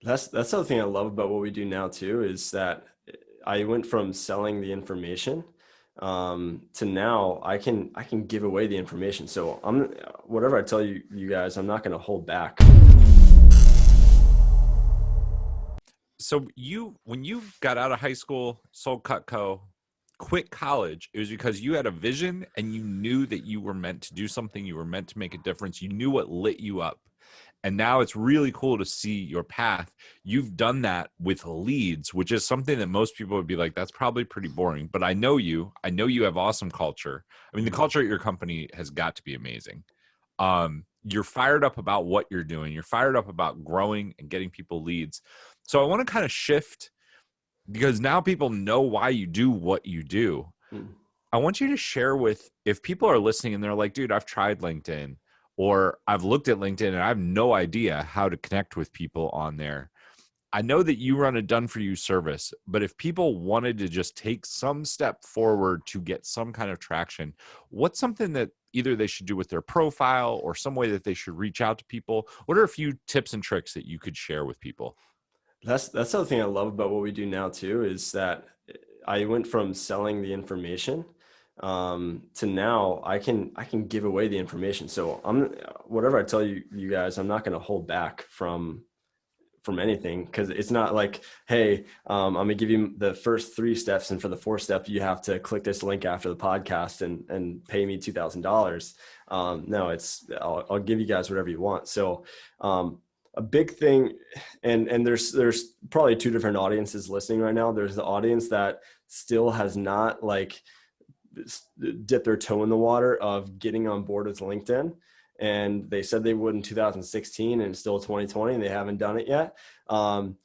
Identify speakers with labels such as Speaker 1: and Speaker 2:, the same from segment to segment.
Speaker 1: That's the other thing I love about what we do now too, is that I went from selling the information to now I can give away the information. So I'm whatever I tell you guys, I'm not going to hold back.
Speaker 2: So when you got out of high school, sold Cutco, quit college, it was because you had a vision and you knew that you were meant to do something, you were meant to make a difference. You knew what lit you up. And now it's really cool to see your path. You've done that with leads, which is something that most people would be like, that's probably pretty boring. But I know you. I know you have awesome culture. I mean, the
Speaker 1: Mhm.
Speaker 2: culture at your company has got to be amazing. You're fired up about what you're doing. You're fired up about growing and getting people leads. So I want to kind of shift because now people know why you do what you do.
Speaker 1: Mm.
Speaker 2: I want you to share with, if people are listening and they're like, dude, I've tried LinkedIn or I've looked at LinkedIn and I have no idea how to connect with people on there. I know that you run a done for you service, but if people wanted to just take some step forward to get some kind of traction, what's something that either they should do with their profile or some way that they should reach out to people? What are a few tips and tricks that you could share with people?
Speaker 1: That's the other thing I love about what we do now too, is that I went from selling the information to now I can give away the information. So I'm whatever I tell you guys, I'm not going to hold back from anything, because it's not like, hey, I'm gonna give you the first three steps, and for the fourth step you have to click this link after the podcast and pay me $2,000. No, it's I'll give you guys whatever you want. So a big thing, and there's probably two different audiences listening right now. There's the audience that still has not like dipped their toe in the water of getting on board with LinkedIn, and they said they would in 2016 and it's still 2020 and they haven't done it yet. And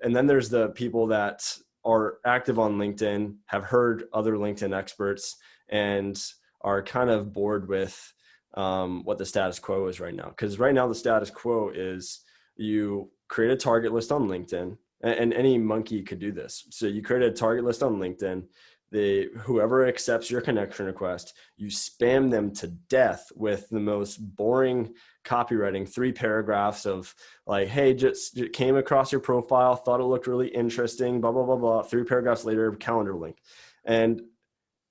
Speaker 1: then there's the people that are active on LinkedIn, have heard other LinkedIn experts, and are kind of bored with what the status quo is right now. Because right now the status quo is you create a target list on LinkedIn, and any monkey could do this. So you create a target list on LinkedIn. Whoever accepts your connection request, you spam them to death with the most boring copywriting, 3 paragraphs of like, hey, just came across your profile, thought it looked really interesting, blah blah blah blah. 3 paragraphs later, calendar link. And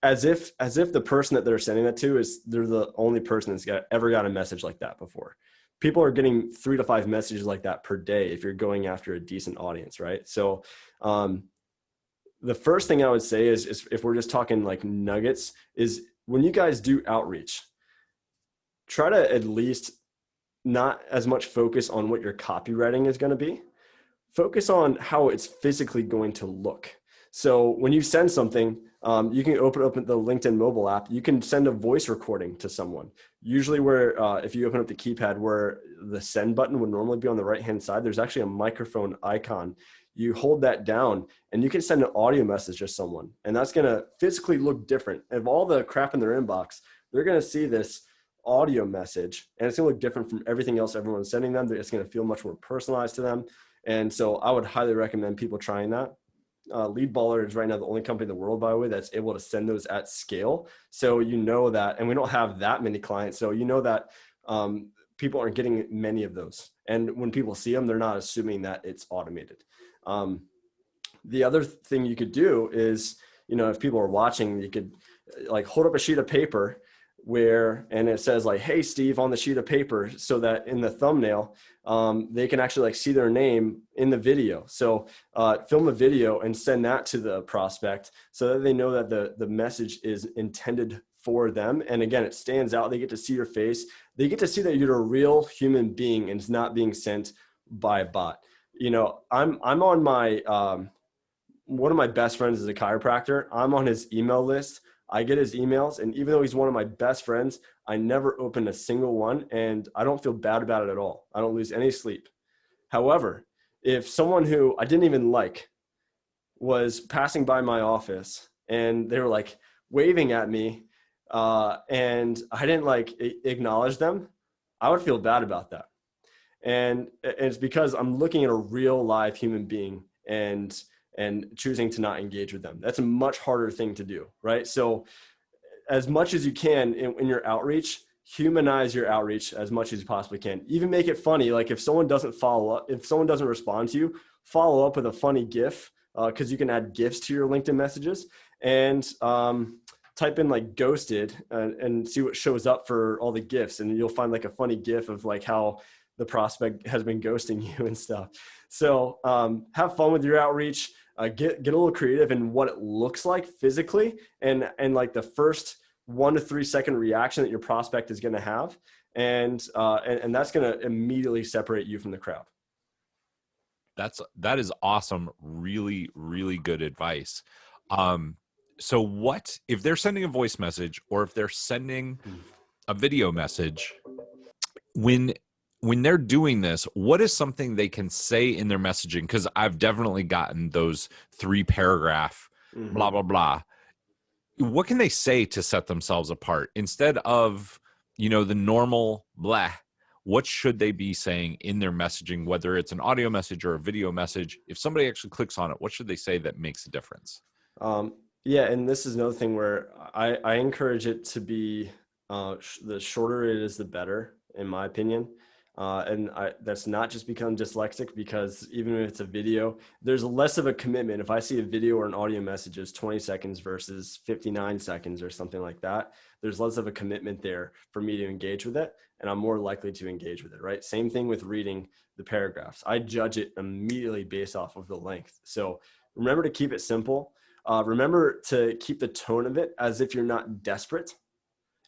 Speaker 1: as if the person that they're sending that to is they're the only person that's ever got a message like that before. People are getting 3 to 5 messages like that per day if you're going after a decent audience, right? So the first thing I would say is if we're just talking like nuggets, is when you guys do outreach, try to at least not as much focus on what your copywriting is going to be. Focus on how it's physically going to look. So when you send something, you can open up the LinkedIn mobile app. You can send a voice recording to someone. Usually where, if you open up the keypad where the send button would normally be on the right-hand side, there's actually a microphone icon. You hold that down and you can send an audio message to someone. And that's going to physically look different. Of all the crap in their inbox, they're going to see this audio message and it's going to look different from everything else everyone's sending them. It's going to feel much more personalized to them. And so I would highly recommend people trying that. Lead Baller is right now the only company in the world, by the way, that's able to send those at scale. So you know that, and we don't have that many clients. So you know that people aren't getting many of those. And when people see them, they're not assuming that it's automated. The other thing you could do is, if people are watching, you could like hold up a sheet of paper and it says like, hey, Steve, on the sheet of paper, so that in the thumbnail, they can actually like see their name in the video. So film a video and send that to the prospect so that they know that the message is intended for them. And again, it stands out. They get to see your face. They get to see that you're a real human being and it's not being sent by a bot. I'm on my, one of my best friends is a chiropractor. I'm on his email list. I get his emails, and even though he's one of my best friends, I never open a single one, and I don't feel bad about it at all. I don't lose any sleep. However, if someone who I didn't even like was passing by my office and they were like waving at me, and I didn't like acknowledge them, I would feel bad about that. And it's because I'm looking at a real live human being and choosing to not engage with them. That's a much harder thing to do, right? So as much as you can in your outreach, humanize your outreach as much as you possibly can. Even make it funny. Like if someone doesn't follow up, if someone doesn't respond to you, follow up with a funny GIF, because you can add GIFs to your LinkedIn messages, and type in like ghosted, and see what shows up for all the GIFs. And you'll find like a funny GIF of like how the prospect has been ghosting you and stuff. So have fun with your outreach. Get a little creative in what it looks like physically, and like the first 1 to 3 second reaction that your prospect is going to have, and that's going to immediately separate you from the crowd.
Speaker 2: That is awesome. Really, really good advice. So what if they're sending a voice message, or if they're sending a video message, when they're doing this, what is something they can say in their messaging? Because I've definitely gotten those 3-paragraph blah blah blah. What can they say to set themselves apart instead of, the normal blah? What should they be saying in their messaging, whether it's an audio message or a video message? If somebody actually clicks on it, what should they say that makes a difference?
Speaker 1: Yeah, and this is another thing where I encourage it to be, the shorter it is, the better, in my opinion. That's not just because I'm dyslexic, because even if it's a video, there's less of a commitment. If I see a video or an audio message is 20 seconds versus 59 seconds or something like that, there's less of a commitment there for me to engage with it, and I'm more likely to engage with it, right? Same thing with reading the paragraphs. I judge it immediately based off of the length. So remember to keep it simple. Remember to keep the tone of it as if you're not desperate.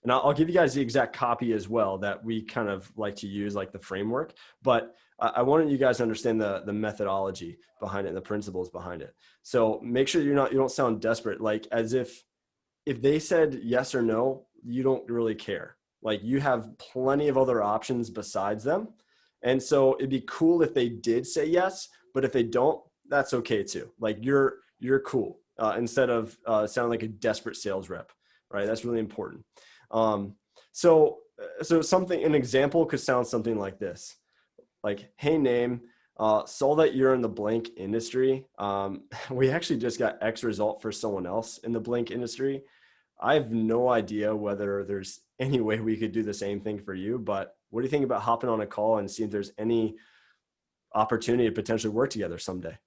Speaker 1: And I'll give you guys the exact copy as well that we kind of like to use, like the framework. But I wanted you guys to understand the methodology behind it and the principles behind it. So make sure you don't sound desperate, like as if they said yes or no, you don't really care. Like you have plenty of other options besides them. And so it'd be cool if they did say yes, but if they don't, that's okay too. Like you're cool, instead of sounding like a desperate sales rep, right? That's really important. So an example could sound something like this, like, hey name, saw that you're in the blank industry. We actually just got X result for someone else in the blank industry. I have no idea whether there's any way we could do the same thing for you, but what do you think about hopping on a call and seeing if there's any opportunity to potentially work together someday?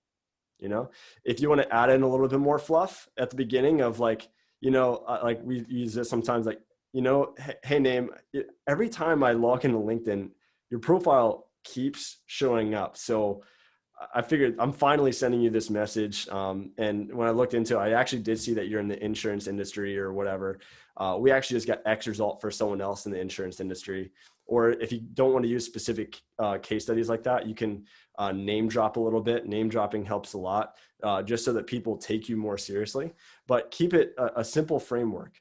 Speaker 1: If you want to add in a little bit more fluff at the beginning of like we use this sometimes, like, hey name, every time I log into LinkedIn, your profile keeps showing up. So I figured I'm finally sending you this message. And when I looked into it, I actually did see that you're in the insurance industry or whatever. We actually just got X result for someone else in the insurance industry. Or if you don't want to use specific case studies like that, you can name drop a little bit. Name dropping helps a lot, just so that people take you more seriously. But keep it a simple framework.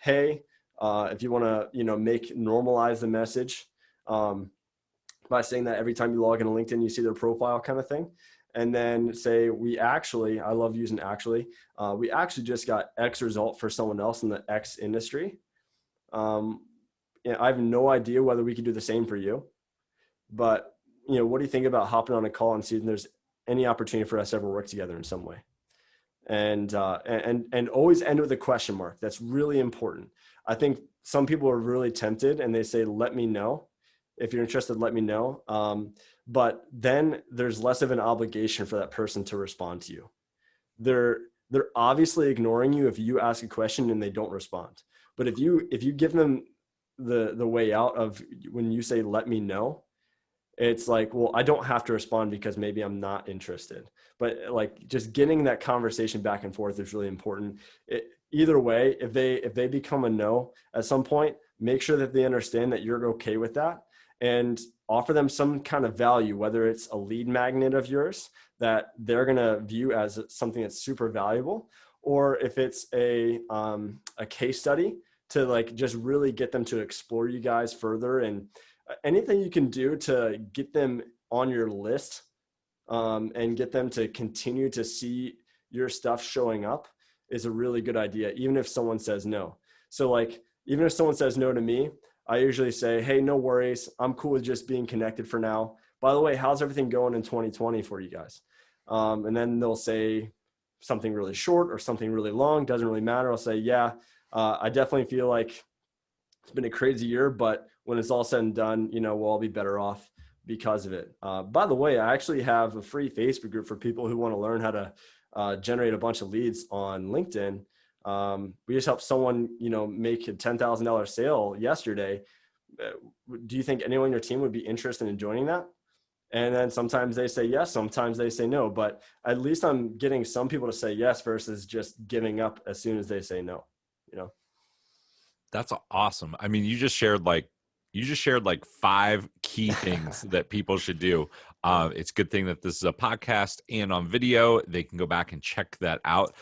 Speaker 1: Hey, if you want to, normalize the message, by saying that every time you log into LinkedIn, you see their profile kind of thing. And then say, I love using actually, we actually just got X result for someone else in the X industry. I have no idea whether we could do the same for you, but what do you think about hopping on a call and seeing if there's any opportunity for us to ever work together in some way? And always end with a question mark. That's really important. I think some people are really tempted and they say, let me know. If you're interested, let me know. But then there's less of an obligation for that person to respond to you. They're obviously ignoring you if you ask a question and they don't respond. But if you give them the way out of when you say, let me know, it's like, well, I don't have to respond because maybe I'm not interested. But like just getting that conversation back and forth is really important. Either way, if they become a no at some point, make sure that they understand that you're okay with that, and offer them some kind of value, whether it's a lead magnet of yours that they're going to view as something that's super valuable, or if it's a case study to like just really get them to explore you guys further. And anything you can do to get them on your list, and get them to continue to see your stuff showing up is a really good idea, even if someone says no. So like, even if someone says no to me, I usually say, hey, no worries. I'm cool with just being connected for now. By the way, how's everything going in 2020 for you guys? And then they'll say something really short or something really long. Doesn't really matter. I'll say, yeah, I definitely feel like It's been a crazy year, but when it's all said and done, you know, we'll all be better off because of it. By the way, I actually have a free Facebook group for people who want to learn how to generate a bunch of leads on LinkedIn. We just helped someone, you know, make a $10,000 sale yesterday. Do you think anyone on your team would be interested in joining that? And then sometimes they say yes, sometimes they say no, but at least I'm getting some people to say yes versus just giving up as soon as they say no, you know?
Speaker 2: That's awesome. I mean, you just shared like 5 key things that people should do.
Speaker 1: Yeah.
Speaker 2: It's a good thing that this is a podcast and on video. They can go back and check that out.